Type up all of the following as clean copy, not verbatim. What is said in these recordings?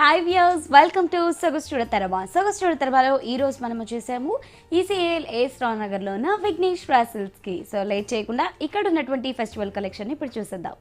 Hi viewers, welcome to సొగసు తరబా. సొగసు తరబాలో ఈరోజు మనం వచ్చేసాము ఈసీఏఎల్ ఏస్ట్రాన్ నగర్లో ఉన్న విఘ్నేశ్వర సిల్క్స్కి. సో లేట్ చేయకుండా ఇక్కడ ఉన్నటువంటి ఫెస్టివల్ కలెక్షన్ ఇప్పుడు చూసేద్దాం.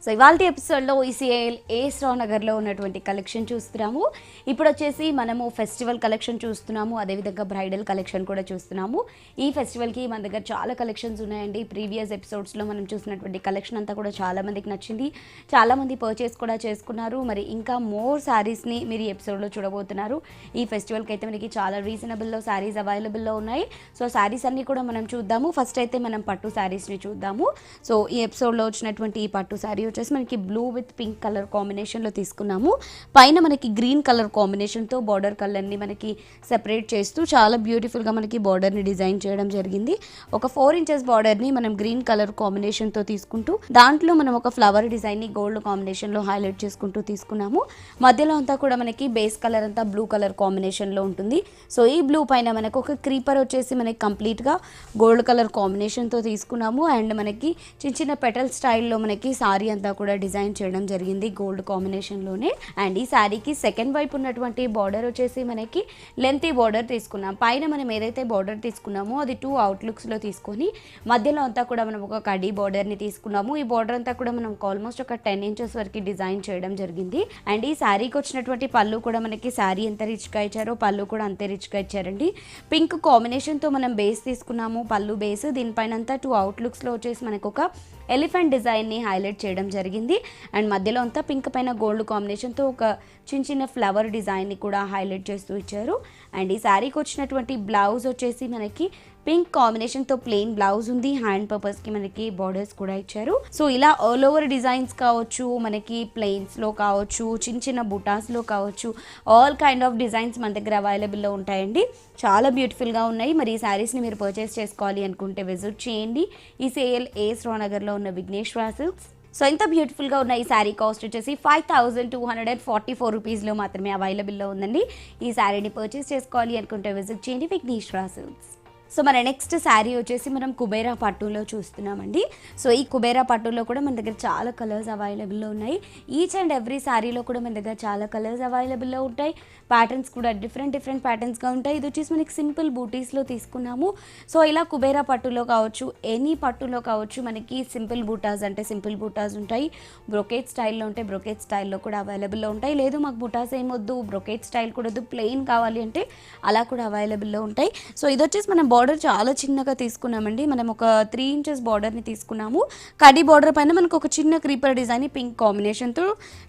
సో ఇవాళ ఎపిసోడ్లో ఈసీఏఎల్ ఏస్ట్రాన్ నగర్లో ఉన్నటువంటి కలెక్షన్ చూస్తున్నాము. ఇప్పుడు వచ్చేసి మనము ఫెస్టివల్ కలెక్షన్ చూస్తున్నాము, అదేవిధంగా బ్రైడల్ కలెక్షన్ కూడా చూస్తున్నాము. ఈ ఫెస్టివల్కి మన దగ్గర చాలా కలెక్షన్స్ ఉన్నాయండి. ప్రీవియస్ ఎపిసోడ్స్లో మనం చూసినటువంటి కలెక్షన్ అంతా కూడా చాలామందికి నచ్చింది, చాలామంది పర్చేస్ కూడా చేసుకున్నారు. మరి ఇంకా మోర్ శారీస్ని మీరు ఈ ఎపిసోడ్లో చూడబోతున్నారు. ఈ ఫెస్టివల్కి అయితే మనకి చాలా రీజనబుల్లో శారీస్ అవైలబుల్లో ఉన్నాయి. సో శారీస్ అన్నీ కూడా మనం చూద్దాము. ఫస్ట్ అయితే మనం పట్టు శారీస్ని చూద్దాము. సో ఈ ఎపిసోడ్లో వచ్చినటువంటి ఈ పట్టు శారీ వచ్చేసి మనకి బ్లూ విత్ పింక్ కలర్ కాంబినేషన్లో తీసుకున్నాము. పైన మనకి గ్రీన్ కలర్ కాంబినేషన్తో బార్డర్ కలర్ని మనకి సెపరేట్ చేస్తూ చాలా బ్యూటిఫుల్గా మనకి బార్డర్ని డిజైన్ చేయడం జరిగింది. ఒక 4 ఇంచెస్ బార్డర్ని మనం గ్రీన్ కలర్ కాంబినేషన్తో తీసుకుంటూ దాంట్లో మనం ఒక ఫ్లవర్ డిజైన్ని గోల్డ్ కాంబినేషన్లో హైలైట్ చేసుకుంటూ తీసుకున్నాము. మధ్యలో అంతా కూడా మనకి బేస్ కలర్ అంతా బ్లూ కలర్ కాంబినేషన్లో ఉంటుంది. సో ఈ బ్లూ పైన మనకు ఒక క్రీపర్ వచ్చేసి మనకి కంప్లీట్గా గోల్డ్ కలర్ కాంబినేషన్తో తీసుకున్నాము. అండ్ మనకి చిన్న చిన్న పెటల్ స్టైల్లో మనకి సారీ అంతా కూడా డిజైన్ చేయడం జరిగింది గోల్డ్ కాంబినేషన్లోనే. అండ్ ఈ శారీకి సెకండ్ వైపు ఉన్నటువంటి బార్డర్ వచ్చేసి మనకి లెంతీ బార్డర్ తీసుకున్నాం. పైన మనం ఏదైతే బార్డర్ తీసుకున్నామో అది 2 అవుట్లుక్స్లో తీసుకొని మధ్యలో అంతా కూడా మనం ఒక కడీ బార్డర్ని తీసుకున్నాము. ఈ బార్డర్ అంతా కూడా మనం ఆల్మోస్ట్ ఒక 10 ఇంచెస్ వరకు డిజైన్ చేయడం జరిగింది. అండ్ ఈ శారీకి వచ్చినటువంటి పళ్ళు కూడా మనకి శారీ ఎంత రిచ్గా ఇచ్చారో పళ్ళు కూడా అంతే రిచ్గా ఇచ్చారండి. పింక్ కాంబినేషన్తో మనం బేస్ తీసుకున్నాము, పళ్ళు బేస్. దీనిపైన అంతా 2 అవుట్లుక్స్లో వచ్చేసి మనకు ఒక ఎలిఫెంట్ డిజైన్ని హైలైట్ చేయడం జరిగింది. అండ్ మధ్యలో అంతా పింక్ పైన గోల్డ్ కాంబినేషన్తో ఒక చిన్న చిన్న ఫ్లవర్ డిజైన్ని కూడా హైలైట్ చేస్తూ ఇచ్చారు. అండ్ ఈ శారీకి వచ్చినటువంటి బ్లౌజ్ వచ్చేసి మనకి పింక్ కాంబినేషన్తో ప్లెయిన్ బ్లౌజ్ ఉంది. హ్యాండ్ పర్పస్కి మనకి బార్డర్స్ కూడా ఇచ్చారు. సో ఇలా ఆల్ ఓవర్ డిజైన్స్ కావచ్చు, మనకి ప్లెయిన్స్లో కావచ్చు, చిన్న చిన్న బుటాస్లో కావచ్చు, ఆల్ కైండ్ ఆఫ్ డిజైన్స్ మన దగ్గర అవైలబుల్లో ఉంటాయండి. చాలా బ్యూటిఫుల్గా ఉన్నాయి. మరి ఈ శారీస్ని మీరు పర్చేస్ చేసుకోవాలి అనుకుంటే విజిట్ చేయండి ఈసీఏఎల్ ఏస్ట్రాన్ నగర్లో ఉన్న విఘ్నేశ్వర సిల్క్స్. సో ఇంత బ్యూటిఫుల్గా ఉన్న ఈ శారీ కాస్ట్ వచ్చేసి 5244 రూపీస్లో మాత్రమే అవైలబుల్లో ఉందండి. ఈ శారీని పర్చేస్ చేసుకోవాలి అనుకుంటే విజిట్ చేయండి విఘ్నేశ్వర సిల్క్స్. సో మన నెక్స్ట్ శారీ వచ్చేసి మనం కుబేరా పట్టులో చూస్తున్నామండి. సో ఈ కుబేరా పట్టులో కూడా మన దగ్గర చాలా కలర్స్ అవైలబుల్లో ఉన్నాయి. ఈచ్ అండ్ ఎవ్రీ శారీలో కూడా మన దగ్గర చాలా కలర్స్ అవైలబుల్లో ఉంటాయి. ప్యాటర్న్స్ కూడా డిఫరెంట్ ప్యాటర్న్స్గా ఉంటాయి. ఇది వచ్చేసి మనకి సింపుల్ బూటీస్లో తీసుకున్నాము. సో ఇలా కుబేరా పట్టులో కావచ్చు, ఎనీ పట్టులో కావచ్చు, మనకి సింపుల్ బూటాస్ అంటే సింపుల్ బూటాస్ ఉంటాయి. బ్రొకేట్ స్టైల్లో ఉంటే బ్రొకేట్ స్టైల్లో కూడా అవైలబుల్లో ఉంటాయి. లేదు మాకు బూటాస్ ఏమొద్దు, బ్రొకేట్ స్టైల్ కూడా వద్దు, ప్లెయిన్ కావాలి అంటే అలా కూడా అవైలబుల్లో ఉంటాయి. సో ఇది వచ్చేసి మనం బార్డర్ చాలా చిన్నగా తీసుకున్నామండి. మనం ఒక 3 ఇంచెస్ బార్డర్ని తీసుకున్నాము. కడి బార్డర్ పైన మనకు ఒక చిన్న క్రీపర్ డిజైన్ పింక్ కాంబినేషన్తో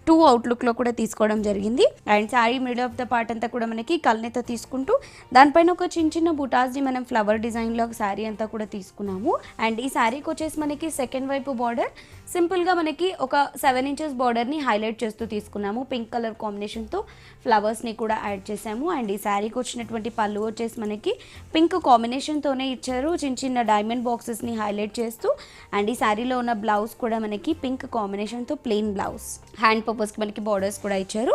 2 అవుట్లుక్లో కూడా తీసుకోవడం జరిగింది. And sari middle of the part అంతా కూడా మనకి కల్నేత తీసుకుంటూ దానిపైన ఒక చిన్న చిన్న బుటాస్ని మనం ఫ్లవర్ డిజైన్లో శారీ అంతా కూడా తీసుకున్నాము. అండ్ ఈ శారీకి వచ్చేసి మనకి సెకండ్ వైపు బార్డర్ సింపుల్గా మనకి ఒక 7 ఇంచెస్ బార్డర్ని హైలైట్ చేస్తూ తీసుకున్నాము. పింక్ కలర్ కాంబినేషన్తో ఫ్లవర్స్ని కూడా యాడ్ చేసాము. అండ్ ఈ శారీకి వచ్చినటువంటి పళ్ళు వచ్చేసి మనకి పింక్ కాంబినేషన్తోనే ఇచ్చారు, చిన్న చిన్న డైమండ్ బాక్సెస్ని హైలైట్ చేస్తూ. అండ్ ఈ శారీలో ఉన్న బ్లౌజ్ కూడా మనకి పింక్ కాంబినేషన్తో ప్లెయిన్ బ్లౌజ్, హ్యాండ్ పర్పస్కి మనకి బార్డర్స్ కూడా ఇచ్చారు.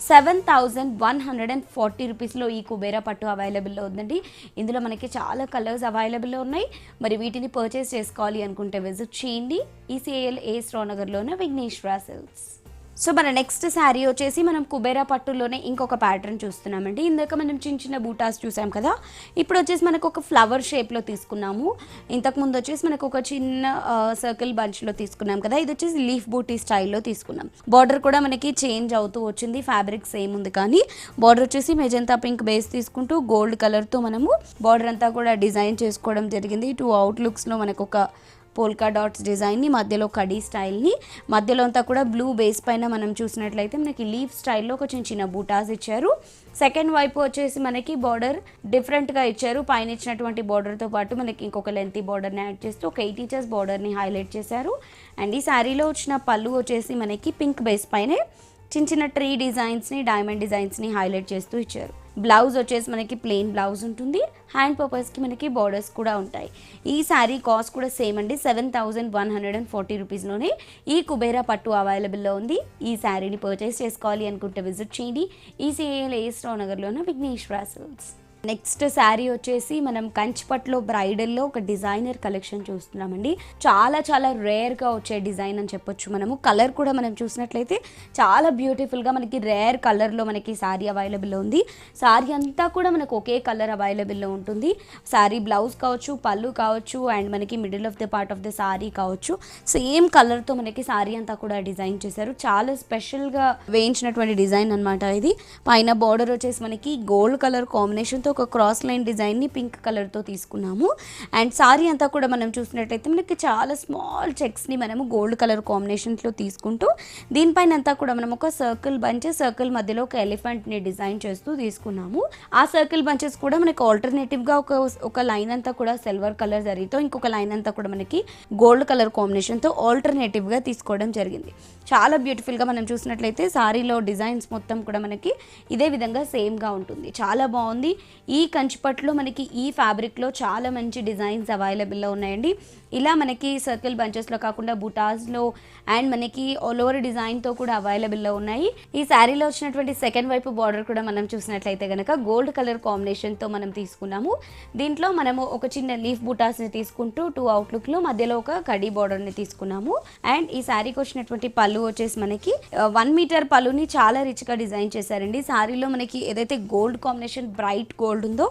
7140 రూపీస్లో ఈ కుబేరా పట్టు అవైలబుల్లో ఉందండి. ఇందులో మనకి చాలా కలర్స్ అవైలబుల్లో ఉన్నాయి. మరి వీటిని పర్చేస్ చేసుకోవాలి అనుకుంటే విజిట్ చేయండి ఈసీఏఎల్ ఏస్ట్రాన్ నగర్లోనే విఘ్నేశ్వర సిల్క్స్. సో మన నెక్స్ట్ శారీ వచ్చేసి మనం కుబేరా పట్టులోనే ఇంకొక ప్యాటర్న్ చూస్తున్నామండి. ఇందాక మనం చిన్న చిన్న బూటాస్ చూసాం కదా, ఇప్పుడు వచ్చేసి మనకు ఒక ఫ్లవర్ షేప్లో తీసుకున్నాము. ఇంతకుముందు వచ్చేసి మనకు ఒక చిన్న సర్కిల్ బంచ్లో తీసుకున్నాం కదా, ఇది వచ్చేసి లీఫ్ బూటీ స్టైల్లో తీసుకున్నాం. బార్డర్ కూడా మనకి చేంజ్ అవుతూ వచ్చింది, ఫ్యాబ్రిక్ సేమ్ ఉంది కానీ బార్డర్ వచ్చేసి మెజంతా పింక్ బేస్ తీసుకుంటూ గోల్డ్ కలర్తో మనము బార్డర్ అంతా కూడా డిజైన్ చేసుకోవడం జరిగింది. 2 అవుట్లుక్స్లో మనకు ఒక పోల్కా డాట్స్ డిజైన్ని, మధ్యలో కడీ స్టైల్ని, మధ్యలో అంతా కూడా బ్లూ బేస్ పైన మనం చూసినట్లయితే మనకి లీఫ్ స్టైల్లో ఒక చిన్న చిన్న బూటాస్ ఇచ్చారు. సెకండ్ వైపు వచ్చేసి మనకి బార్డర్ డిఫరెంట్గా ఇచ్చారు. పైన ఇచ్చినటువంటి బార్డర్తో పాటు మనకి ఇంకొక లెంతీ బార్డర్ని యాడ్ చేస్తూ ఒక 8 ఇంచెస్ బార్డర్ని హైలైట్ చేశారు. అండ్ ఈ శారీలో వచ్చిన పళ్ళు వచ్చేసి మనకి పింక్ బేస్ పైనే చిన్న చిన్న ట్రీ డిజైన్స్ని, డైమండ్ డిజైన్స్ని హైలైట్ చేస్తూ ఇచ్చారు. బ్లౌజ్ వచ్చేసి మనకి ప్లెయిన్ బ్లౌజ్ ఉంటుంది. హ్యాండ్ పర్పస్కి మనకి బార్డర్స్ కూడా ఉంటాయి. ఈ శారీ కాస్ట్ కూడా సేమ్ అండి, 7140 రూపీస్లోనే ఈ కుబేరా పట్టు అవైలబుల్లో ఉంది. ఈ శారీని పర్చేస్ చేసుకోవాలి అనుకుంటే విజిట్ చేయండి ఈసీఏఎల్ ఏస్ట్రాన్ నగర్లోనే విఘ్నేశ్వర సిల్క్స్. నెక్స్ట్ శారీ వచ్చేసి మనం కంచిపట్లో బ్రైడల్లో ఒక డిజైనర్ కలెక్షన్ చూస్తున్నామండి. చాలా చాలా రేర్గా వచ్చే డిజైన్ అని చెప్పొచ్చు. మనము కలర్ కూడా మనం చూసినట్లయితే చాలా బ్యూటిఫుల్గా మనకి రేర్ కలర్లో మనకి శారీ అవైలబుల్లో ఉంది. శారీ అంతా కూడా మనకు ఒకే కలర్ అవైలబుల్లో ఉంటుంది. శారీ బ్లౌజ్ కావచ్చు, పళ్ళు కావచ్చు, అండ్ మనకి middle of the part of the sari కావచ్చు, సేమ్ కలర్తో మనకి శారీ అంతా కూడా డిజైన్ చేశారు. చాలా స్పెషల్గా వేయించినటువంటి డిజైన్ అనమాట ఇది. పైన బార్డర్ వచ్చేసి మనకి గోల్డ్ కలర్ కాంబినేషన్తో ఒక క్రాస్ లైన్ డిజైన్ని పింక్ కలర్తో తీసుకున్నాము. అండ్ సారీ అంతా కూడా మనం చూసినట్టయితే మనకి చాలా స్మాల్ చెక్స్ని మనము గోల్డ్ కలర్ కాంబినేషన్స్లో తీసుకుంటూ దీనిపైన అంతా కూడా మనం ఒక సర్కిల్ బంచెస్, సర్కిల్ మధ్యలో ఒక ఎలిఫెంట్ని డిజైన్ చేస్తూ తీసుకున్నాము. ఆ సర్కిల్ బంచెస్ కూడా మనకి ఆల్టర్నేటివ్గా ఒక లైన్ అంతా కూడా సిల్వర్ కలర్ జరీతో, ఇంకొక లైన్ అంతా కూడా మనకి గోల్డ్ కలర్ కాంబినేషన్తో ఆల్టర్నేటివ్గా తీసుకోవడం జరిగింది. చాలా బ్యూటిఫుల్గా మనం చూసినట్లయితే సారీలో డిజైన్స్ మొత్తం కూడా మనకి ఇదే విధంగా సేమ్గా ఉంటుంది. చాలా బాగుంది. ఈ కంచిపట్లో మనకి ఈ ఫ్యాబ్రిక్లో చాలా మంచి డిజైన్స్ అవైలబుల్లో ఉన్నాయండి. ఇలా మనకి సర్కిల్ బంచెస్లో కాకుండా బుటాస్లో అండ్ మనకి ఆల్ ఓవర్ డిజైన్తో కూడా అవైలబుల్లో ఉన్నాయి. ఈ శారీలో వచ్చినటువంటి సెకండ్ వైపు బార్డర్ కూడా మనం చూసినట్లయితే కనుక గోల్డ్ కలర్ కాంబినేషన్తో మనం తీసుకున్నాము. దీంట్లో మనము ఒక చిన్న లీఫ్ బుటాస్ని తీసుకుంటూ 2 అవుట్లుక్లో మధ్యలో ఒక కడీ బార్డర్ని తీసుకున్నాము. అండ్ ఈ శారీకి వచ్చినటువంటి పళ్ళు వచ్చేసి మనకి 1 మీటర్ పళ్ళుని చాలా రిచ్గా డిజైన్ చేశారండి. శారీలో మనకి ఏదైతే గోల్డ్ కాంబినేషన్ బ్రైట్ గోల్డ్ ఉందో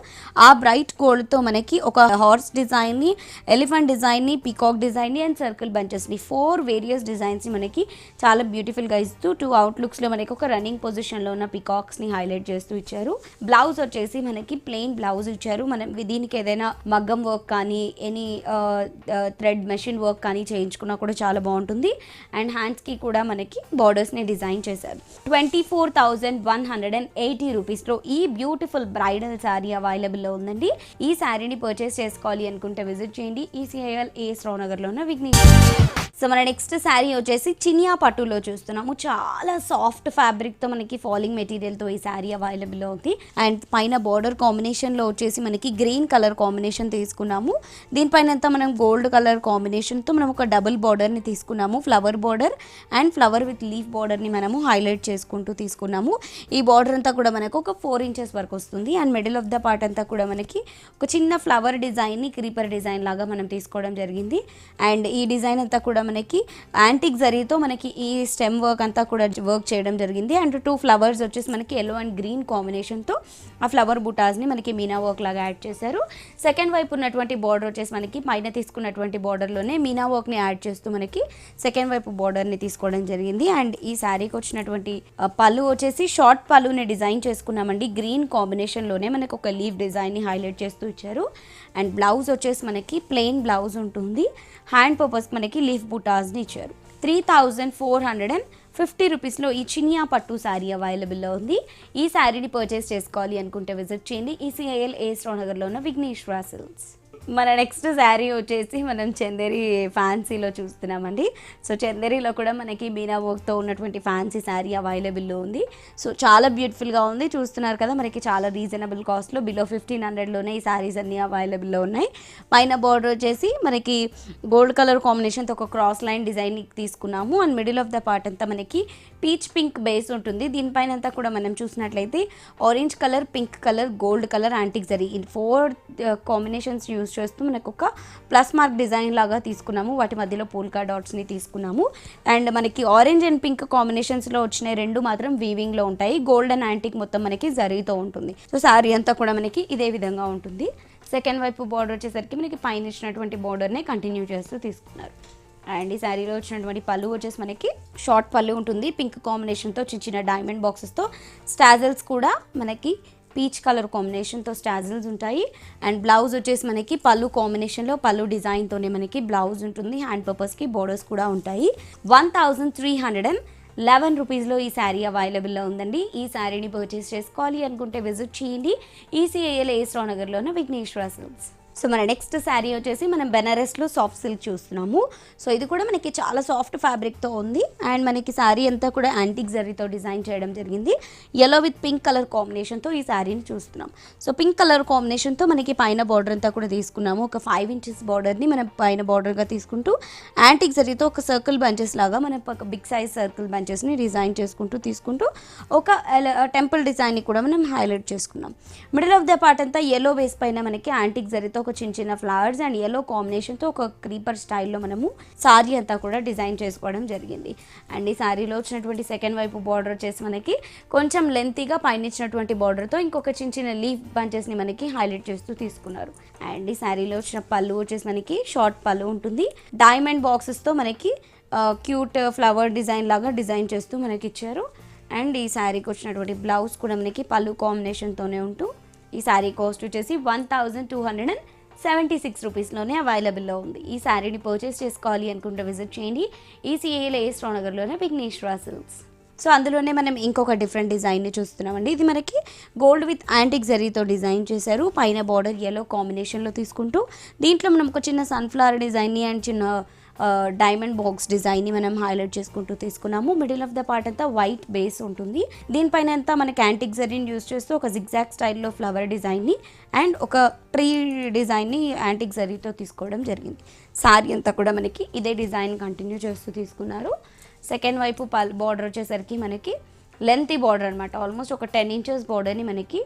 ఆ బ్రైట్ గోల్డ్తో మనకి ఒక హార్స్ డిజైన్ని, ఎలిఫెంట్ డిజైన్ని, పీకాక్ డిజైన్ని అండ్ సర్కిల్ బంచెస్ని 4 వేరియస్ డిజైన్స్ని మనకి చాలా బ్యూటిఫుల్గా ఇస్తూ 2 అవుట్లుక్స్లో మనకి ఒక రన్నింగ్ పొజిషన్లో ఉన్న పీకాక్స్ని హైలైట్ చేస్తూ ఇచ్చారు. బ్లౌజ్ వచ్చేసి మనకి ప్లెయిన్ బ్లౌజ్ ఇచ్చారు. మనం దీనికి ఏదైనా మగ్గం వర్క్ కానీ ఎనీ థ్రెడ్ మెషిన్ వర్క్ కానీ చేయించుకున్నా కూడా చాలా బాగుంటుంది. అండ్ హ్యాండ్స్కి కూడా మనకి బార్డర్స్ని డిజైన్ చేశారు. 24,180 రూపీస్లో ఈ బ్యూటిఫుల్ బ్రైడల్ శారీ అవైలబుల్లో ఉందండి. ఈ శారీని పర్చేస్ చేసుకోవాలి అనుకుంటే విజిట్ చేయండి. ECIL AS రావు నగర్లో ఉన్న విఘ్నేష్. సో మన నెక్స్ట్ శారీ వచ్చేసి చినియా పట్టులో చూస్తున్నాము. చాలా సాఫ్ట్ ఫ్యాబ్రిక్తో మనకి ఫాలింగ్ మెటీరియల్తో ఈ శారీ అవైలబుల్లో ఉంది. అండ్ పైన బార్డర్ కాంబినేషన్లో వచ్చేసి మనకి గ్రీన్ కలర్ కాంబినేషన్ తీసుకున్నాము. దీనిపైన అంతా మనం గోల్డ్ కలర్ కాంబినేషన్తో మనం ఒక డబుల్ బార్డర్ని తీసుకున్నాము. Flower border and flower with leaf బార్డర్ని మనము హైలైట్ చేసుకుంటూ తీసుకున్నాము. ఈ బార్డర్ అంతా కూడా మనకు ఒక 4 ఇంచెస్ వరకు వస్తుంది. And middle of the part అంతా కూడా మనకి ఒక చిన్న ఫ్లవర్ డిజైన్ని క్రీపర్ డిజైన్ లాగా మనం తీసుకోవడం జరిగింది. అండ్ ఈ డిజైన్ అంతా కూడా మనకి యాంటిక్ జరీతో మనకి ఈ స్టెమ్ వర్క్ అంతా కూడా వర్క్ చేయడం జరిగింది. అండ్ 2 ఫ్లవర్స్ వచ్చేసి మనకి ఎల్లో అండ్ గ్రీన్ కాంబినేషన్తో ఆ ఫ్లవర్ బుటాస్ని మనకి మీనా వర్క్ లాగా యాడ్ చేశారు. సెకండ్ వైపు ఉన్నటువంటి బార్డర్ వచ్చేసి మనకి పైన తీసుకున్నటువంటి బార్డర్లోనే మీనా వర్క్ని యాడ్ చేస్తూ మనకి సెకండ్ వైపు బార్డర్ని తీసుకోవడం జరిగింది. అండ్ ఈ శారీకి వచ్చినటువంటి పళ్ళు వచ్చేసి షార్ట్ పళ్ళుని డిజైన్ చేసుకున్నామండి. గ్రీన్ కాంబినేషన్లోనే మనకి ఒక లీఫ్ డిజైన్ని హైలైట్ చేస్తూ ఇచ్చారు. అండ్ బ్లౌజ్ వచ్చేసి మనకి ప్లెయిన్ బ్లౌజ్ ఉంటుంది. హ్యాండ్ పర్పస్ మనకి లీఫ్ బుటాస్ని ఇచ్చారు. 3,450 రూపీస్లో ఈ చినియా పట్టు శారీ అవైలబుల్లో ఉంది. ఈ శారీని పర్చేస్ చేసుకోవాలి అనుకుంటే విజిట్ చేయండి. ECIL AS రావు నగర్లో ఉన్న విఘ్నేశ్వర సిల్క్స్. మన నెక్స్ట్ శారీ వచ్చేసి మనం చందేరి ఫ్యాన్సీలో చూస్తున్నామండి. సో చందేరిలో కూడా మనకి మీనా వర్క్తో ఉన్నటువంటి ఫ్యాన్సీ శారీ అవైలబుల్లో ఉంది. సో చాలా బ్యూటిఫుల్గా ఉంది. చూస్తున్నారు కదా, మనకి చాలా రీజనబుల్ కాస్ట్లో బిలో 1,500లోనే ఈ శారీస్ అన్నీ అవైలబుల్లో ఉన్నాయి. పైన బార్డర్ వచ్చేసి మనకి గోల్డ్ కలర్ కాంబినేషన్తో ఒక క్రాస్ లైన్ డిజైన్ తీసుకున్నాము. And middle of the part అంతా మనకి పీచ్ పింక్ బేస్ ఉంటుంది. దీనిపైన అంతా కూడా మనం చూసినట్లయితే orange colour, pink colour, gold colour, antique zari ఈ 4 కాంబినేషన్స్ యూజ్ చేస్తూ మనకు ఒక ప్లస్ మార్క్ డిజైన్ లాగా తీసుకున్నాము. వాటి మధ్యలో పోల్కా డాట్స్ని తీసుకున్నాము. అండ్ మనకి ఆరెంజ్ అండ్ పింక్ కాంబినేషన్స్లో వచ్చిన 2 మాత్రం వీవింగ్లో ఉంటాయి. గోల్డ్ అండ్ యాంటిక్ మొత్తం మనకి జరీతో ఉంటుంది. సో శారీ అంతా కూడా మనకి ఇదే విధంగా ఉంటుంది. సెకండ్ వైపు బార్డర్ వచ్చేసరికి మనకి పైన ఇచ్చినటువంటి బార్డర్నే కంటిన్యూ చేస్తూ తీసుకున్నారు. అండ్ ఈ శారీలో వచ్చినటువంటి పళ్ళు వచ్చేసి మనకి షార్ట్ పళ్ళు ఉంటుంది. పింక్ కాంబినేషన్తో చిన్న చిన్న డైమండ్ బాక్సెస్తో స్టాజల్స్ కూడా మనకి పీచ్ కలర్ కాంబినేషన్తో స్టాజిల్స్ ఉంటాయి. అండ్ బ్లౌజ్ వచ్చేసి మనకి పళ్ళు కాంబినేషన్లో పళ్ళు డిజైన్తోనే మనకి బ్లౌజ్ ఉంటుంది. హ్యాండ్ పర్పస్కి బోర్డర్స్ కూడా ఉంటాయి. 1,311 రూపీస్లో ఈ శారీ అవైలబుల్లో ఉందండి. ఈ శారీని పర్చేస్ చేసుకోవాలి అనుకుంటే విజిట్ చేయండి. ECIL AS రావు నగర్లో ఉన్న విఘ్నేశ్వర సిల్క్స్. సో మన నెక్స్ట్ శారీ వచ్చేసి మనం బెనారస్లో సాఫ్ట్ సిల్క్ చూస్తున్నాము. సో ఇది కూడా మనకి చాలా సాఫ్ట్ ఫ్యాబ్రిక్తో ఉంది అండ్ మనకి శారీ అంతా కూడా యాంటిక్ జరీతో డిజైన్ చేయడం జరిగింది. ఎల్లో విత్ పింక్ కలర్ కాంబినేషన్తో ఈ శారీని చూస్తున్నాం. సో పింక్ కలర్ కాంబినేషన్తో మనకి పైన బార్డర్ అంతా కూడా తీసుకున్నాము. ఒక 5 ఇంచెస్ బార్డర్ని మనం పైన బార్డర్గా తీసుకుంటూ యాంటిక్ జరీతో ఒక సర్కిల్ బంచెస్ లాగా మనం ఒక బిగ్ సైజ్ సర్కిల్ బంచెస్ని డిజైన్ తీసుకుంటూ ఒక టెంపుల్ డిజైన్ని కూడా మనం హైలైట్ చేసుకున్నాం. మిడిల్ ఆఫ్ ద పార్ట్ అంతా ఎల్లో బేస్ పైన మనకి యాంటిక్ జరీతో ఒక చిన్న ఫ్లవర్స్ అండ్ ఎల్లో కాంబినేషన్తో ఒక క్రీపర్ స్టైల్లో మనము సారీ అంతా కూడా డిజైన్ చేసుకోవడం జరిగింది. అండ్ ఈ శారీలో వచ్చినటువంటి సెకండ్ వైపు బార్డర్ వచ్చేసి మనకి కొంచెం లెంతీగా పైన ఇచ్చినటువంటి బార్డర్తో ఇంకొక చిన్న లీఫ్ బంచెస్ని మనకి హైలైట్ చేస్తూ తీసుకున్నారు. అండ్ ఈ శారీలో వచ్చిన పళ్ళు వచ్చేసి మనకి షార్ట్ పళ్ళు ఉంటుంది. డైమండ్ బాక్సెస్తో మనకి క్యూట్ ఫ్లవర్ డిజైన్ లాగా డిజైన్ చేస్తూ మనకి ఇచ్చారు. అండ్ ఈ శారీకి వచ్చినటువంటి బ్లౌజ్ కూడా మనకి పళ్ళు కాంబినేషన్తోనే ఉంటూ ఈ శారీ కాస్ట్ వచ్చేసి 1276 రూపీస్లోనే అవైలబుల్లో ఉంది. ఈ శారీని పర్చేస్ చేసుకోవాలి అనుకుంటే విజిట్ చేయండి. ఈసీఏలో ఏస్ట్రావ్ నగర్లోనే విఘ్నేశ్వర సిల్క్స్. సో అందులోనే మనం ఇంకొక డిఫరెంట్ డిజైన్ని చూస్తున్నామండి. ఇది మనకి గోల్డ్ విత్ యాంటిక్ జరీతో డిజైన్ చేశారు. పైన బార్డర్ ఎల్లో కాంబినేషన్లో తీసుకుంటూ దీంట్లో మనం ఒక చిన్న సన్ఫ్లవర్ డిజైన్ని అండ్ చిన్న డైమండ్ బాక్స్ డిజైన్ని మనం హైలైట్ చేసుకుంటూ తీసుకున్నాము. మిడిల్ ఆఫ్ ద పార్ట్ అంతా వైట్ బేస్ ఉంటుంది. దీనిపైన అంతా మనకి యాంటిక్ జరీని యూజ్ చేస్తూ ఒక జిగ్జాగ్ స్టైల్లో ఫ్లవర్ డిజైన్ని అండ్ ఒక ట్రీ డిజైన్ని యాంటిక్ జరీతో తీసుకోవడం జరిగింది. సారీ అంతా కూడా మనకి ఇదే డిజైన్ కంటిన్యూ చేస్తూ తీసుకున్నారు. సెకండ్ వైపు బార్డర్ వచ్చేసరికి మనకి లెంతీ బార్డర్ అనమాట. ఆల్మోస్ట్ ఒక 10 ఇంచెస్ బార్డర్ని మనకి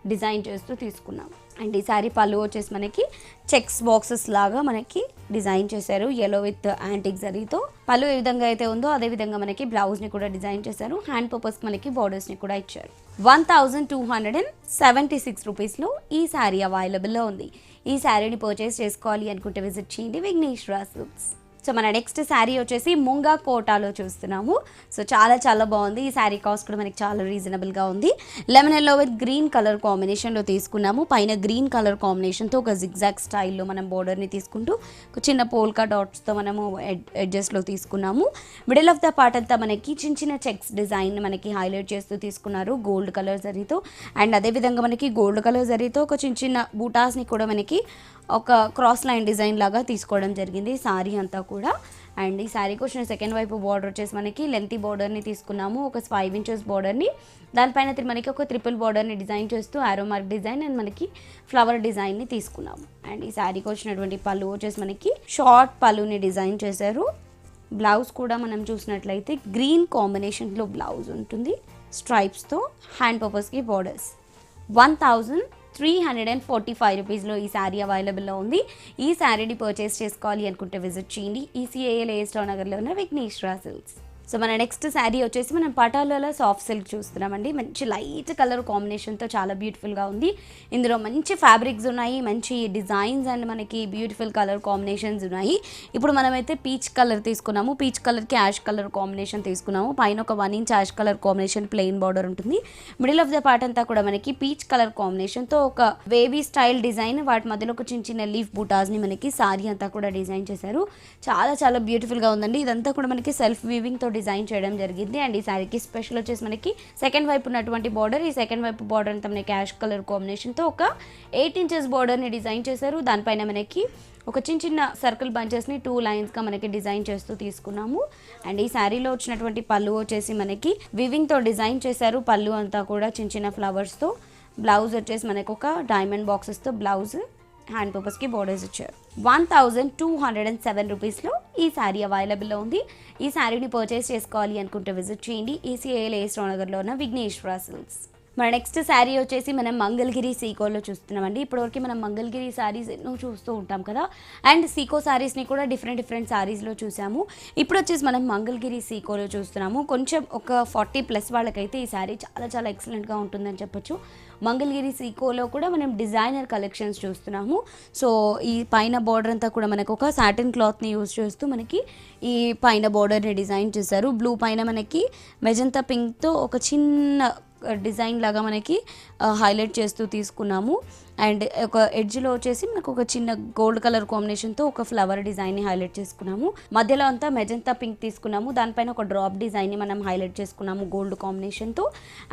డిజైన్ చేస్తూ తీసుకున్నాం. అండ్ ఈ శారీ పళ్ళు వచ్చేసి మనకి చెక్స్ బాక్సెస్ లాగా మనకి డిజైన్ చేశారు ఎల్లో విత్ యాంటిక్ జరీతో. పళ్ళు ఏ విధంగా అయితే ఉందో అదే విధంగా మనకి బ్లౌజ్ని కూడా డిజైన్ చేశారు. హ్యాండ్ పర్పస్కి మనకి బార్డర్స్ని కూడా ఇచ్చారు. 1276 రూపీస్లో ఈ శారీ అవైలబుల్లో ఉంది. ఈ శారీని పర్చేస్ చేసుకోవాలి అనుకుంటే విజిట్ చేయండి విఘ్నేశ్వర సిల్క్స్. సో మన నెక్స్ట్ శారీ వచ్చేసి ముంగా కోటాలో చూస్తున్నాము. సో చాలా బాగుంది. ఈ శారీ కాస్ట్ కూడా మనకి చాలా రీజనబుల్గా ఉంది. Lemon yellow with green colour కాంబినేషన్లో తీసుకున్నాము. పైన గ్రీన్ కలర్ కాంబినేషన్తో ఒక జిగ్జాగ్ స్టైల్లో మనం బోర్డర్ని తీసుకుంటూ ఒక చిన్న పోల్కా డాట్స్తో మనము ఎడ్జెస్లో తీసుకున్నాము. మిడిల్ ఆఫ్ ద పార్ట్ అంతా మనకి చిన్న చెక్స్ డిజైన్ మనకి హైలైట్ చేస్తూ తీసుకున్నారు గోల్డ్ కలర్ జరీతో. అండ్ అదేవిధంగా మనకి గోల్డ్ కలర్ జరీతో ఒక చిన్న బూటాస్ని కూడా మనకి ఒక క్రాస్ లైన్ డిజైన్ లాగా తీసుకోవడం జరిగింది సారీ అంతా కూడా. అండ్ ఈ శారీకి వచ్చిన సెకండ్ వైపు బార్డర్ వచ్చేసి మనకి లెంతీ బార్డర్ని తీసుకున్నాము. ఒక 5 ఇంచెస్ బార్డర్ని దానిపైన మనకి ఒక ట్రిపుల్ బార్డర్ని డిజైన్ చేస్తూ ఆరో మార్క్ డిజైన్ అండ్ మనకి ఫ్లవర్ డిజైన్ని తీసుకున్నాము. అండ్ ఈ శారీకి వచ్చినటువంటి పళ్ళు వచ్చేసి మనకి షార్ట్ పళ్ళుని డిజైన్ చేశారు. బ్లౌజ్ కూడా మనం చూసినట్లయితే గ్రీన్ కాంబినేషన్లో బ్లౌజ్ ఉంటుంది స్ట్రైప్స్తో. హ్యాండ్ పర్పస్కి బార్డర్స్. 1345 రూపీస్లో ఈ శారీ అవైలబుల్లో ఉంది. ఈ శారీని పర్చేస్ చేసుకోవాలి అనుకుంటే విజిట్ చేయండి ఈసీఏఎల్ ఏస్ట్రావ్ నగర్లో ఉన్న విఘ్నేశ్వర సిల్క్స్. సో మన నెక్స్ట్ శారీ వచ్చేసి మనం పటాలలో సాఫ్ట్ సిల్క్ చూస్తున్నామండి. మంచి లైట్ కలర్ కాంబినేషన్తో చాలా బ్యూటిఫుల్గా ఉంది. ఇందులో మంచి ఫ్యాబ్రిక్స్ ఉన్నాయి, మంచి డిజైన్స్ అండ్ మనకి బ్యూటిఫుల్ కలర్ కాంబినేషన్స్ ఉన్నాయి. ఇప్పుడు మనమైతే పీచ్ కలర్ తీసుకున్నాము. పీచ్ కలర్కి యాష్ కలర్ కాంబినేషన్ తీసుకున్నాము. పైన ఒక 1 inch ash colour combination plain border ఉంటుంది. మిడిల్ ఆఫ్ ద పార్ట్ అంతా కూడా మనకి పీచ్ కలర్ కాంబినేషన్తో ఒక వేవీ స్టైల్ డిజైన్, వాటి మధ్యలో ఒక చిన్న లీఫ్ బూటాస్ని మనకి సారీ అంతా కూడా డిజైన్ చేశారు. చాలా బ్యూటిఫుల్గా ఉందండి. ఇదంతా కూడా మనకి సెల్ఫ్ వీవింగ్తో డిజైన్ చేయడం జరిగింది. అండ్ ఈ శారీకి స్పెషల్ వచ్చేసి మనకి సెకండ్ వైపు ఉన్నటువంటి బార్డర్, ఈ సెకండ్ వైపు బార్డర్ అంతా మనకి యాష్ కలర్ కాంబినేషన్తో ఒక 8 ఇంచెస్ బార్డర్ని డిజైన్ చేశారు. దానిపైన మనకి ఒక చిన్న సర్కిల్ బంచెస్ని 2 లైన్స్గా మనకి డిజైన్ చేస్తూ తీసుకున్నాము. అండ్ ఈ శారీలో వచ్చినటువంటి పళ్ళు వచ్చేసి మనకి వివింగ్తో డిజైన్ చేశారు. పళ్ళు అంతా కూడా చిన్న ఫ్లవర్స్తో. బ్లౌజ్ వచ్చేసి మనకి ఒక డైమండ్ బాక్సెస్తో బ్లౌజ్, హ్యాండ్ పర్పస్కి బోర్డర్స్ ఇచ్చారు. 1207 రూపీస్లో ఈ శారీ అవైలబుల్లో ఉంది. ఈ శారీని పర్చేస్ చేసుకోవాలి అనుకుంటే విజిట్ చేయండి ఈసీఏఎల్ ఏస్ట్రావ్ నగర్లో ఉన్న విఘ్నేశ్వర సిల్క్స్. మన నెక్స్ట్ శారీ వచ్చేసి మనం మంగళగిరి సీకోలో చూస్తున్నామండి. ఇప్పటివరకు మనం మంగళగిరి శారీస్ ఎన్నో చూస్తూ ఉంటాం కదా, అండ్ సీకో శారీస్ని కూడా డిఫరెంట్ శారీస్లో చూసాము. ఇప్పుడు వచ్చేసి మనం మంగళగిరి సీకోలో చూస్తున్నాము. కొంచెం ఒక 40+ వాళ్ళకైతే ఈ శారీ చాలా ఎక్సలెంట్గా ఉంటుందని చెప్పొచ్చు. మంగళగిరి సీకోలో కూడా మనం డిజైనర్ కలెక్షన్స్ చూస్తున్నాము. సో ఈ పైన బార్డర్ అంతా కూడా మనకు ఒక సాటిన్ క్లాత్ని యూజ్ చేస్తూ మనకి ఈ పైన బార్డర్ని డిజైన్ చేశారు. బ్లూ పైన మనకి మెజంతా పింక్తో ఒక చిన్న డిజైన్ లాగా మనకి హైలైట్ చేస్తూ తీసుకున్నాము. అండ్ ఒక ఎడ్జ్లో వచ్చేసి మనకు ఒక చిన్న గోల్డ్ కలర్ కాంబినేషన్తో ఒక ఫ్లవర్ డిజైన్ని హైలైట్ చేసుకున్నాము. మధ్యలో అంతా మెజంతా పింక్ తీసుకున్నాము, దానిపైన ఒక డ్రాప్ డిజైన్ని మనం హైలైట్ చేసుకున్నాము గోల్డ్ కాంబినేషన్తో.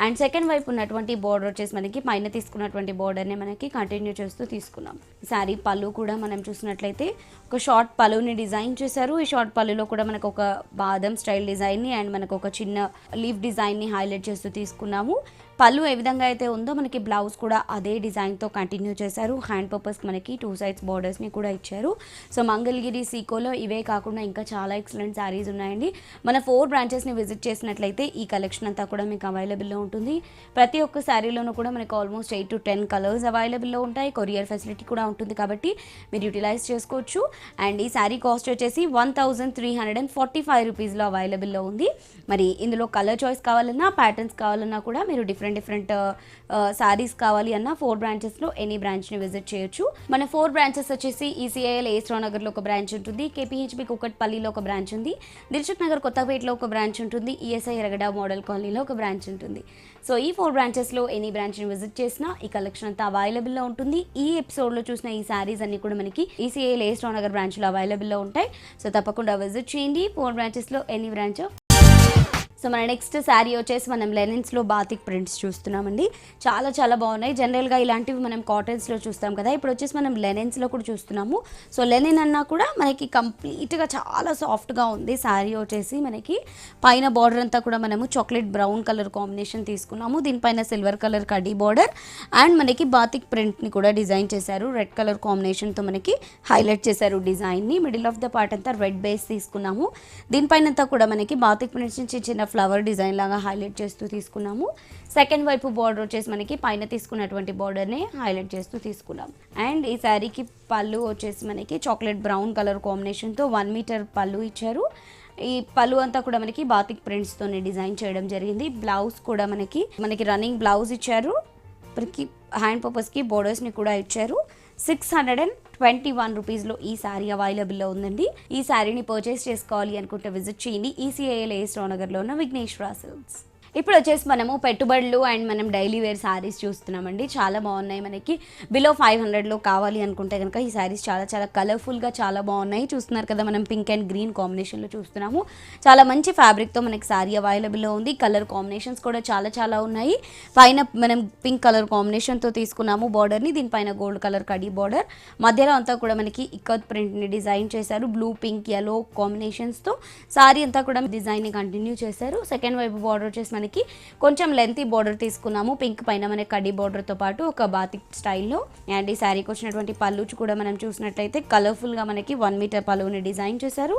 అండ్ సెకండ్ వైపు ఉన్నటువంటి బార్డర్ వచ్చేసి మనకి పైన తీసుకున్నటువంటి బార్డర్ని మనకి కంటిన్యూ చేస్తూ తీసుకున్నాం. ఈ శారీ పళ్ళు కూడా మనం చూసినట్లయితే ఒక షార్ట్ పళ్ళుని డిజైన్ చేశారు. ఈ షార్ట్ పళ్ళులో కూడా మనకు ఒక బాదం స్టైల్ డిజైన్ని అండ్ మనకు ఒక చిన్న లీఫ్ డిజైన్ని హైలైట్ చేస్తూ తీసుకున్నాము. పళ్ళు ఏ విధంగా అయితే ఉందో మనకి బ్లౌజ్ కూడా అదే డిజైన్తో కంటిన్యూ చేశారు. హ్యాండ్ పర్పస్కి మనకి 2 సైడ్స్ బార్డర్స్ని కూడా ఇచ్చారు. సో మంగళగిరి సీకోలో ఇవే కాకుండా ఇంకా చాలా ఎక్సలెంట్ శారీస్ ఉన్నాయండి. మన 4 బ్రాంచెస్ని విజిట్ చేసినట్లయితే ఈ కలెక్షన్ అంతా కూడా మీకు అవైలబుల్లో ఉంటుంది. ప్రతి ఒక్క శారీలోనూ కూడా మనకు ఆల్మోస్ట్ 8 to 10 కలర్స్ అవైలబుల్లో ఉంటాయి. కొరియర్ ఫెసిలిటీ కూడా ఉంటుంది కాబట్టి మీరు యూటిలైజ్ చేసుకోవచ్చు. అండ్ ఈ శారీ కాస్ట్ వచ్చేసి 1345 రూపీస్లో అవైలబుల్లో ఉంది. మరి ఇందులో కలర్ చాయిస్ కావాలన్నా ప్యాటర్న్స్ కావాలన్నా కూడా మీరు డిఫరెంట్ శారీస్ కావాలి అన్న 4 బ్రాంచెస్లో ఎనీ బ్రాంచ్ని విజిట్ చేయొచ్చు. మన 4 బ్రాంచెస్ వచ్చేసి ఈసీఐఎల్ ఏస్రావు నగర్లో ఒక బ్రాంచ్ ఉంటుంది, కేపీహెచ్బి కుకట్పల్లిలో ఒక బ్రాంచ్ ఉంది, దిల్సుఖ్ నగర్ కొత్తపేటలో ఒక బ్రాంచ్ ఉంటుంది, ఈఎస్ఐ ఎరగడ మోడల్ కాలనీలో ఒక బ్రాంచ్ ఉంటుంది. సో ఈ 4 బ్రాంచెస్లో ఎనీ బ్రాంచ్ని విజిట్ చేసినా ఈ కలెక్షన్ అంతా అవైలబుల్లో ఉంటుంది. ఈ ఎపిసోడ్లో చూసిన ఈ శారీస్ అన్ని కూడా మనకి ఈసీఐఎల్ ఏస్రావు నగర్ బ్రాంచ్లో అవైలబుల్లో ఉంటాయి. సో తప్పకుండా విజిట్ చేయండి 4 బ్రాంచెస్లో ఎనీ బ్రాంచ్. సో మన నెక్స్ట్ శారీ వచ్చేసి మనం లెనిన్స్లో బాతిక్ ప్రింట్స్ చూస్తున్నామండి. చాలా చాలా బాగున్నాయి. జనరల్గా ఇలాంటివి మనం కాటన్స్లో చూస్తాం కదా, ఇప్పుడు వచ్చేసి మనం లెనిన్స్లో కూడా చూస్తున్నాము. సో లెనిన్ అన్నా కూడా మనకి కంప్లీట్గా చాలా సాఫ్ట్గా ఉంది. శారీ వచ్చేసి మనకి పైన బార్డర్ అంతా కూడా మనము చాక్లెట్ బ్రౌన్ కలర్ కాంబినేషన్ తీసుకున్నాము, దీనిపైన సిల్వర్ కలర్ కడ్డీ బార్డర్ అండ్ మనకి బాతిక్ ప్రింట్ని కూడా డిజైన్ చేశారు. రెడ్ కలర్ కాంబినేషన్తో మనకి హైలైట్ చేశారు డిజైన్ని. మిడిల్ ఆఫ్ ద పార్ట్ అంతా రెడ్ బేస్ తీసుకున్నాము, దీనిపైన అంతా కూడా మనకి బాతిక్ ప్రింట్స్ చిన్న ఫ్లవర్ డిజైన్ లాగా హైలైట్ చేస్తూ తీసుకున్నాము. సెకండ్ వైపు బార్డర్ వచ్చేసి మనకి పైన తీసుకున్నటువంటి బార్డర్ని హైలైట్ చేస్తూ తీసుకున్నాం. అండ్ ఈ శారీకి పళ్ళు వచ్చేసి మనకి చాక్లెట్ బ్రౌన్ కలర్ కాంబినేషన్తో 1 మీటర్ పళ్ళు ఇచ్చారు. ఈ పళ్ళు అంతా కూడా మనకి బాతిక్ ప్రింట్స్తోనే డిజైన్ చేయడం జరిగింది. బ్లౌజ్ కూడా మనకి రన్నింగ్ బ్లౌజ్ ఇచ్చారు. మనకి హ్యాండ్ పర్పస్కి బోర్డర్స్ని కూడా ఇచ్చారు. 621 రూపీస్లో ఈ శారీ అవైలబుల్లో ఉందండి. ఈ శారీని పర్చేస్ చేసుకోవాలి అనుకుంటే విజిట్ చేయండి ఈసీఐఎల్ ఏస్రావు నగర్లో ఉన్న విఘ్నేశ్వర సిల్క్స్. ఇప్పుడు వచ్చేసి మనము పెట్టుబడులు అండ్ మనం డైలీ వేర్ శారీస్ చూస్తున్నామండి. చాలా బాగున్నాయి. మనకి బిలో 500లో కావాలి అనుకుంటే కనుక ఈ శారీస్ చాలా చాలా కలర్ఫుల్గా చాలా బాగున్నాయి. చూస్తున్నారు కదా, మనం పింక్ అండ్ గ్రీన్ కాంబినేషన్లో చూస్తున్నాము. చాలా మంచి ఫ్యాబ్రిక్తో మనకి శారీ అవైలబుల్లో ఉంది. కలర్ కాంబినేషన్స్ కూడా చాలా చాలా ఉన్నాయి. పైన మనం పింక్ కలర్ కాంబినేషన్తో తీసుకున్నాము బార్డర్ని, దీనిపైన గోల్డ్ కలర్ కడీ బార్డర్, మధ్యలో అంతా కూడా మనకి ఇక్కత్ ప్రింట్ని డిజైన్ చేశారు. బ్లూ పింక్ ఎల్లో కాంబినేషన్స్తో శారీ అంతా కూడా డిజైన్ని కంటిన్యూ చేశారు. సెకండ్ వైపు బార్డర్ వచ్చేసి మనకి కొంచెం లెంతీ బార్డర్ తీసుకున్నాము, పింక్ పైన మనకి కడ్డీ బార్డర్తో పాటు ఒక బాతిక్ స్టైల్లో. అండ్ ఈ శారీకి వచ్చినటువంటి పళ్ళు కూడా మనం చూసినట్లయితే కలర్ఫుల్గా మనకి 1 మీటర్ పళ్ళుని డిజైన్ చేశారు.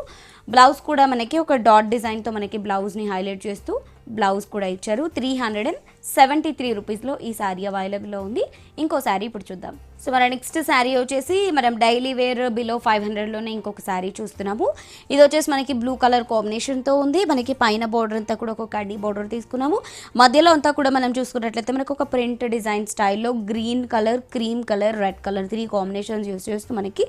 బ్లౌజ్ కూడా మనకి ఒక డాట్ డిజైన్తో మనకి బ్లౌజ్ని హైలైట్ చేస్తూ బ్లౌజ్ కూడా ఇచ్చారు. 373 రూపీస్లో ఈ శారీ అవైలబుల్లో ఉంది. ఇంకో శారీ ఇప్పుడు చూద్దాం. సో మన నెక్స్ట్ శారీ వచ్చేసి మనం డైలీ వేర్ బిలో 500లోనే ఇంకొక శారీ చూస్తున్నాము. ఇది వచ్చేసి మనకి బ్లూ కలర్ కాంబినేషన్తో ఉంది. మనకి పైన బార్డర్ అంతా కూడా ఒక కడ్డీ బార్డర్ తీసుకున్నాము. మధ్యలో అంతా కూడా మనం చూసుకున్నట్లయితే మనకు ఒక ప్రింట్ డిజైన్ స్టైల్లో green colour, cream colour, red colour 3 combinations use చేస్తూ మనకి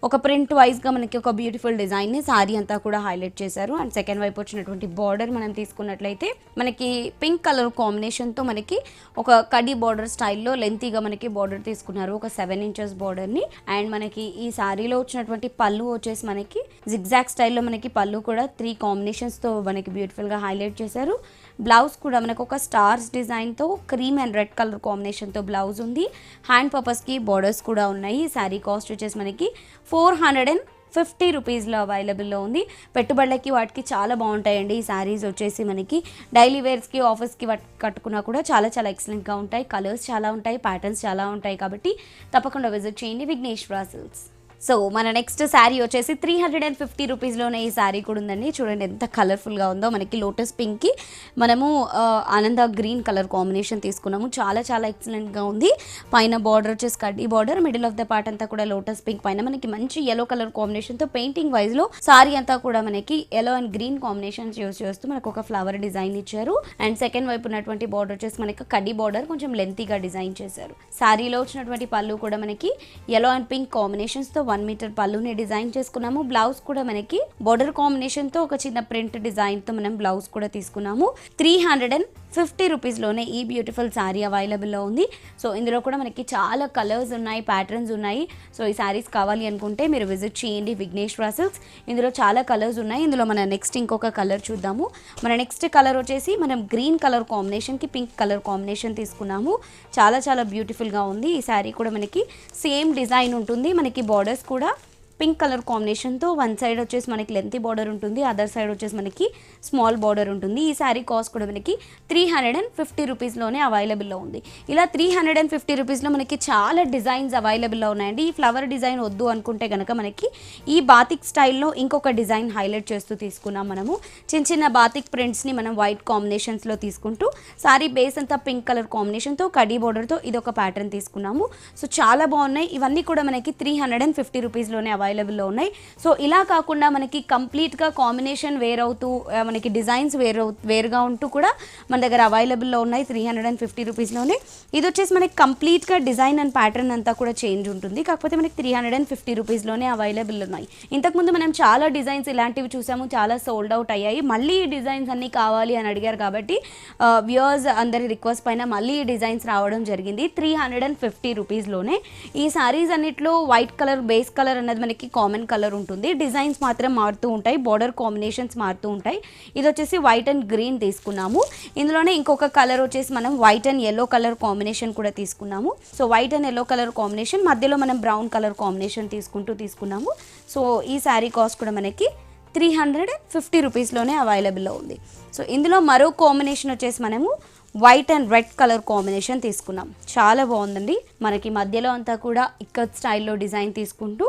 ఒక ప్రింట్ వైజ్గా మనకి ఒక బ్యూటిఫుల్ డిజైన్ని శారీ అంతా కూడా హైలైట్ చేశారు. అండ్ సెకండ్ వైపు వచ్చినటువంటి బార్డర్ మనం తీసుకున్నట్లయితే మనకి పింక్ కలర్ కాంబినేషన్తో మనకి ఒక కడ్డీ బార్డర్ స్టైల్లో లెంతీగా మనకి బార్డర్ తీసుకున్నారు, ఒక 7 ఇంచెస్ బార్డర్ని. అండ్ మనకి ఈ శారీలో వచ్చినటువంటి పళ్ళు వచ్చేసి మనకి జిగ్జాగ్ స్టైల్లో మనకి పళ్ళు కూడా 3 కాంబినేషన్స్తో మనకి బ్యూటిఫుల్గా హైలైట్ చేశారు. బ్లౌజ్ కూడా మనకు ఒక స్టార్స్ డిజైన్తో క్రీమ్ అండ్ రెడ్ కలర్ కాంబినేషన్తో బ్లౌజ్ ఉంది. హ్యాండ్ పర్పస్కి బార్డర్స్ కూడా ఉన్నాయి. శారీ కాస్ట్ వచ్చేసి మనకి 450 రూపీస్లో అవైలబుల్లో ఉంది. పెట్టుబడులకి వాటికి చాలా బాగుంటాయండి ఈ శారీస్ వచ్చేసి. మనకి డైలీ వేర్స్కి ఆఫీస్కి కట్టుకున్నా కూడా చాలా చాలా ఎక్సలెంట్గా ఉంటాయి. కలర్స్ చాలా ఉంటాయి, ప్యాటర్న్స్ చాలా ఉంటాయి. కాబట్టి తప్పకుండా విజిట్ చేయండి విఘ్నేశ్వర సిల్క్స్. సో మన నెక్స్ట్ శారీ వచ్చేసి 350 రూపీస్లోనే ఈ శారీ కూడా ఉందండి. చూడండి ఎంత కలర్ఫుల్గా ఉందో. మనకి లోటస్ పింక్కి మనము ఆనంద గ్రీన్ కలర్ కాంబినేషన్ తీసుకున్నాము. చాలా చాలా ఎక్సలెంట్గా ఉంది. పైన బార్డర్ వచ్చేసి కడ్డీ border, middle of the part అంతా కూడా లోటస్ పింక్ పైన మనకి మంచి ఎల్లో కలర్ కాంబినేషన్తో పెయింటింగ్ వైజ్లో శారీ అంతా కూడా మనకి yellow and green combinations use చేస్తూ మనకు ఒక ఫ్లవర్ డిజైన్ ఇచ్చారు. అండ్ సెకండ్ వైపు ఉన్నటువంటి బార్డర్ వచ్చేసి మనకి కడ్డీ బార్డర్ కొంచెం లెంతీగా డిజైన్ చేశారు. శారీలో వచ్చినటువంటి పళ్ళు కూడా మనకి ఎల్లో అండ్ పింక్ కాంబినేషన్స్తో 1 మీటర్ పళ్ళుని డిజైన్ చేసుకున్నాము. బ్లౌజ్ కూడా మనకి బోర్డర్ కాంబినేషన్తో ఒక చిన్న ప్రింట్ డిజైన్తో మనం బ్లౌజ్ కూడా తీసుకున్నాము. 350 50 రూపీస్లోనే ఈ బ్యూటిఫుల్ శారీ అవైలబుల్లో ఉంది. సో ఇందులో కూడా మనకి చాలా కలర్స్ ఉన్నాయి, ప్యాటర్న్స్ ఉన్నాయి. సో ఈ శారీస్ కావాలి అనుకుంటే మీరు విజిట్ చేయండి విఘ్నేశ్వర సిల్క్స్. ఇందులో చాలా కలర్స్ ఉన్నాయి. ఇందులో మన నెక్స్ట్ ఇంకొక కలర్ చూద్దాము. మన నెక్స్ట్ కలర్ వచ్చేసి మనం గ్రీన్ కలర్ కాంబినేషన్కి పింక్ కలర్ కాంబినేషన్ తీసుకున్నాము. చాలా చాలా బ్యూటిఫుల్గా ఉంది. ఈ శారీ కూడా మనకి సేమ్ డిజైన్ ఉంటుంది. మనకి బార్డర్స్ కూడా పింక్ కలర్ కాంబినేషన్తో వన్ సైడ్ వచ్చేసి మనకి లెంతీ బార్డర్ ఉంటుంది, అదర్ సైడ్ వచ్చేసి మనకి స్మాల్ బార్డర్ ఉంటుంది. ఈ శారీ కాస్ట్ కూడా మనకి 350 రూపీస్లోనే అవైలబుల్లో ఉంది. ఇలా 350 రూపీస్లో మనకి చాలా డిజైన్స్ అవైలబుల్లో ఉన్నాయండి. ఈ ఫ్లవర్ డిజైన్ వద్దు అనుకుంటే కనుక మనకి ఈ బాతిక్ స్టైల్లో ఇంకొక డిజైన్ హైలైట్ చేస్తూ తీసుకున్నాం. మనము చిన్న చిన్న బాతిక్ ప్రింట్స్ని మనం వైట్ కాంబినేషన్స్లో తీసుకుంటూ శారీ బేస్ అంతా పింక్ కలర్ కాంబినేషన్తో కడీ బార్డర్తో ఇదొక ప్యాటర్న్ తీసుకున్నాము. సో చాలా బాగున్నాయి. ఇవన్నీ కూడా మనకి 350 రూపీస్లోనే అవైలబుల్లో ఉన్నాయి. సో ఇలా కాకుండా మనకి కంప్లీట్గా కాంబినేషన్ వేరవుతూ మనకి డిజైన్స్ వేరుగా ఉంటూ కూడా మన దగ్గర అవైలబుల్లో ఉన్నాయి 350 రూపీస్లోనే. ఇది వచ్చేసి మనకి కంప్లీట్గా డిజైన్ అండ్ ప్యాటర్న్ అంతా కూడా చేంజ్ ఉంటుంది. కాకపోతే మనకి 350 రూపీస్లోనే అవైలబుల్ ఉన్నాయి. ఇంతకుముందు మనం చాలా డిజైన్స్ ఇలాంటివి చూసాము, చాలా సోల్డ్ అవుట్ అయ్యాయి. మళ్ళీ ఈ డిజైన్స్ అన్నీ కావాలి అని అడిగారు కాబట్టి వ్యూవర్స్ అందరి రిక్వెస్ట్ పైన మళ్ళీ ఈ డిజైన్స్ రావడం జరిగింది 350 రూపీస్లోనే. ఈ సారీస్ అన్నిట్లో వైట్ కలర్ బేస్ కలర్ అన్నది మనకి కామన్ కలర్ ఉంటుంది. డిజైన్స్ మాత్రం మారుతూ ఉంటాయి, బార్డర్ కాంబినేషన్స్ మారుతూ ఉంటాయి. ఇది వచ్చేసి వైట్ అండ్ గ్రీన్ తీసుకున్నాము. ఇందులోనే ఇంకొక కలర్ వచ్చేసి మనం white and yellow colour combination కూడా తీసుకున్నాము. So white and yellow colour combination మధ్యలో మనం బ్రౌన్ కలర్ కాంబినేషన్ తీసుకున్నాము. సో ఈ శారీ కాస్ట్ కూడా మనకి 350 రూపీస్లోనే అవైలబుల్లో ఉంది. సో ఇందులో మరో కాంబినేషన్ వచ్చేసి మనము white and red colour combination తీసుకున్నాం. చాలా బాగుందండి. మనకి మధ్యలో అంతా కూడా ఇక్కత్ స్టైల్లో డిజైన్ తీసుకుంటూ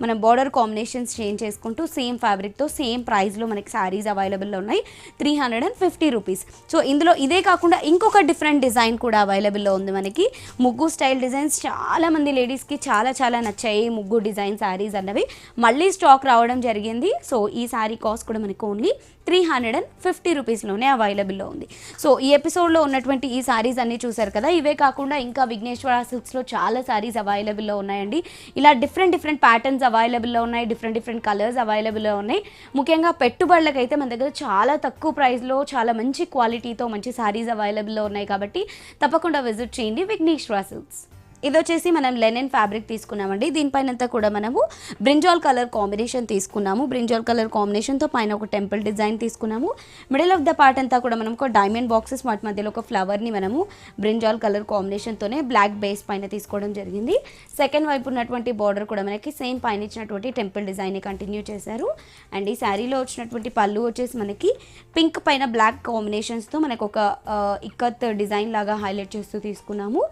మనం బార్డర్ కాంబినేషన్స్ చేంజ్ చేసుకుంటూ సేమ్ ఫ్యాబ్రిక్తో సేమ్ ప్రైస్లో మనకి శారీస్ అవైలబుల్లో ఉన్నాయి 350 రూపీస్. సో ఇందులో ఇదే కాకుండా ఇంకొక డిఫరెంట్ డిజైన్ కూడా అవైలబుల్లో ఉంది మనకి. ముగ్గు స్టైల్ డిజైన్స్ చాలామంది లేడీస్కి చాలా చాలా నచ్చాయి. ముగ్గు డిజైన్ శారీస్ అన్నవి మళ్ళీ స్టాక్ రావడం జరిగింది. సో ఈ శారీ కాస్ట్ కూడా మనకు ఓన్లీ 350 రూపీస్లోనే అవైలబుల్లో ఉంది. సో ఈ ఎపిసోడ్లో ఉన్నటువంటి ఈ శారీస్ అన్నీ చూసారు కదా. ఇవే కాకుండా ఇంకా విఘ్నేశ్వర సిల్క్స్లో చాలా శారీస్ అవైలబుల్లో ఉన్నాయండి. ఇలా డిఫరెంట్ ప్యాటర్న్స్ అవైలబుల్లో ఉన్నాయి, డిఫరెంట్ కలర్స్ అవైలబుల్లో ఉన్నాయి. ముఖ్యంగా పెట్టుబడులకైతే మన దగ్గర చాలా తక్కువ ప్రైస్లో చాలా మంచి క్వాలిటీతో మంచి శారీస్ అవైలబుల్లో ఉన్నాయి. కాబట్టి తప్పకుండా విజిట్ చేయండి విఘ్నేశ్వర సిల్క్స్. ఇది వచ్చేసి మనం లెనిన్ ఫ్యాబ్రిక్ తీసుకున్నామండి. దీనిపైనంతా కూడా మనము బ్రింజాల్ కలర్ కాంబినేషన్ తీసుకున్నాము. బ్రింజాల్ కలర్ కాంబినేషన్తో పైన ఒక టెంపుల్ డిజైన్ తీసుకున్నాము. మిడిల్ ఆఫ్ ద పార్ట్ అంతా కూడా మనం ఒక డైమండ్ బాక్సెస్ వాటి మధ్యలో ఒక ఫ్లవర్ని మనము బ్రింజాల్ కలర్ కాంబినేషన్తోనే బ్లాక్ బేస్ పైన తీసుకోవడం జరిగింది. సెకండ్ వైపు ఉన్నటువంటి బార్డర్ కూడా మనకి సేమ్ పైన ఇచ్చినటువంటి టెంపుల్ డిజైన్ని కంటిన్యూ చేశారు. అండ్ ఈ శారీలో వచ్చినటువంటి పళ్ళు వచ్చేసి మనకి పింక్ పైన బ్లాక్ కాంబినేషన్స్తో మనకు ఒక ఇక్కత్ డిజైన్ లాగా హైలైట్ చేస్తూ తీసుకున్నాము.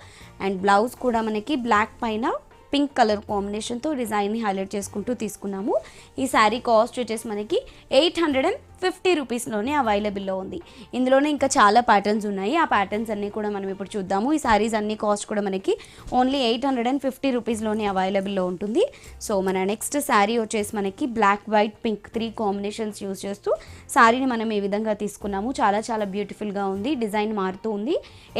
అండ్ బ్లౌజ్ కూడా మనకి బ్లాక్ పైన పింక్ కలర్ కాంబినేషన్తో డిజైన్ని హైలైట్ చేసుకుంటూ తీసుకున్నాము. ఈ శారీ కాస్ట్ వచ్చేసి మనకి 850 రూపీస్లోనే అవైలబుల్లో ఉంది. ఇందులోనే ఇంకా చాలా ప్యాటర్న్స్ ఉన్నాయి. ఆ ప్యాటర్న్స్ అన్నీ కూడా మనం ఇప్పుడు చూద్దాము. ఈ శారీస్ అన్ని కాస్ట్ కూడా మనకి ఓన్లీ 850 రూపీస్లోనే అవైలబుల్లో ఉంటుంది. సో మన నెక్స్ట్ శారీ వచ్చేసి మనకి black white pink 3 combinations use చేస్తూ శారీని మనం ఈ విధంగా తీసుకున్నాము. చాలా చాలా బ్యూటిఫుల్గా ఉంది. డిజైన్ మారుతూ ఉంది.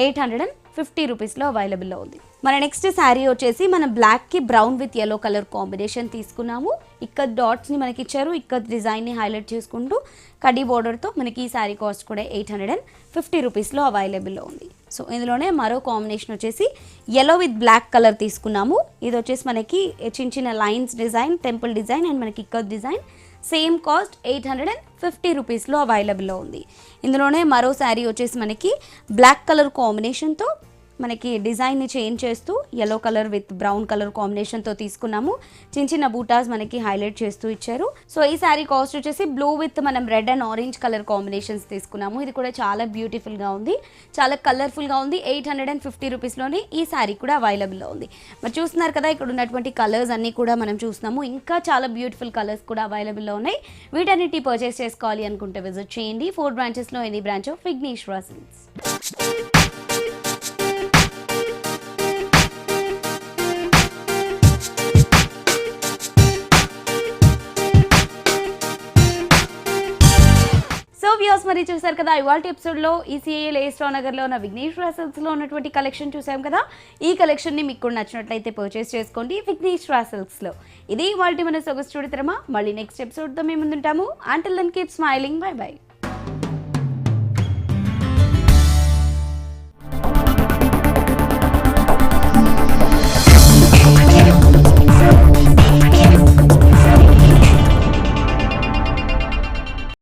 850 రూపీస్లో అవైలబుల్లో ఉంది. మన నెక్స్ట్ శారీ వచ్చేసి మనం బ్లాక్కి brown with yellow colour combination తీసుకున్నాము. ఇక్కత్ డాట్స్ని మనకి ఇచ్చారు. ఇక్కత్ డిజైన్ని హైలైట్ చేసుకుంటూ కడీ బోర్డర్తో మనకి ఈ శారీ కాస్ట్ కూడా 850 రూపీస్లో అవైలబుల్లో ఉంది. సో ఇందులోనే మరో కాంబినేషన్ వచ్చేసి ఎల్లో విత్ బ్లాక్ కలర్ తీసుకున్నాము. ఇది వచ్చేసి మనకి చిన్న చిన్న lines design, temple design and మనకి ఇక్కత్ డిజైన్. సేమ్ కాస్ట్ 850 రూపీస్లో అవైలబుల్లో ఉంది. ఇందులోనే మరో శారీ వచ్చేసి మనకి బ్లాక్ కలర్ కాంబినేషన్తో మనకి డిజైన్ని చేంజ్ చేస్తూ yellow colour with brown colour కాంబినేషన్తో తీసుకున్నాము. చిన్న చిన్న బూటాస్ మనకి హైలైట్ చేస్తూ ఇచ్చారు. సో ఈ శారీ కాస్ట్ వచ్చేసి బ్లూ విత్ మనం red and orange colour combinations తీసుకున్నాము. ఇది కూడా చాలా బ్యూటిఫుల్గా ఉంది, చాలా కలర్ఫుల్గా ఉంది. 850 రూపీస్లోనే ఈ శారీ కూడా అవైలబుల్లో ఉంది. మరి చూస్తున్నారు కదా, ఇక్కడ ఉన్నటువంటి కలర్స్ అన్నీ కూడా మనం చూస్తున్నాము. ఇంకా చాలా బ్యూటిఫుల్ కలర్స్ కూడా అవైలబుల్లో ఉన్నాయి. వీటన్నిటి పర్చేస్ చేసుకోవాలి అనుకుంటే విజిట్ చేయండి 4 బ్రాంచెస్లో any branch of Vighneshwara silks. Viewers మరి చూసారు కదా, ఇవాల్టి ఎపిసోడ్లో ఈసీఐఎల్ ఏస్ట్రావ్ నగర్లో ఉన్న విఘ్నేశ్వర సిల్క్స్లో ఉన్నటువంటి కలెక్షన్ చూసాం కదా. ఈ కలెక్షన్ని మీకు కూడా నచ్చినట్లయితే పర్చేస్ చేసుకోండి విఘ్నేశ్వర సిల్క్స్లో. ఇది ఇవాల్టి మన సొగసు చూడతరమా. మళ్ళీ నెక్స్ట్ ఎపిసోడ్తో మేము ముందుంటాము. Until then keep smiling. Bye by.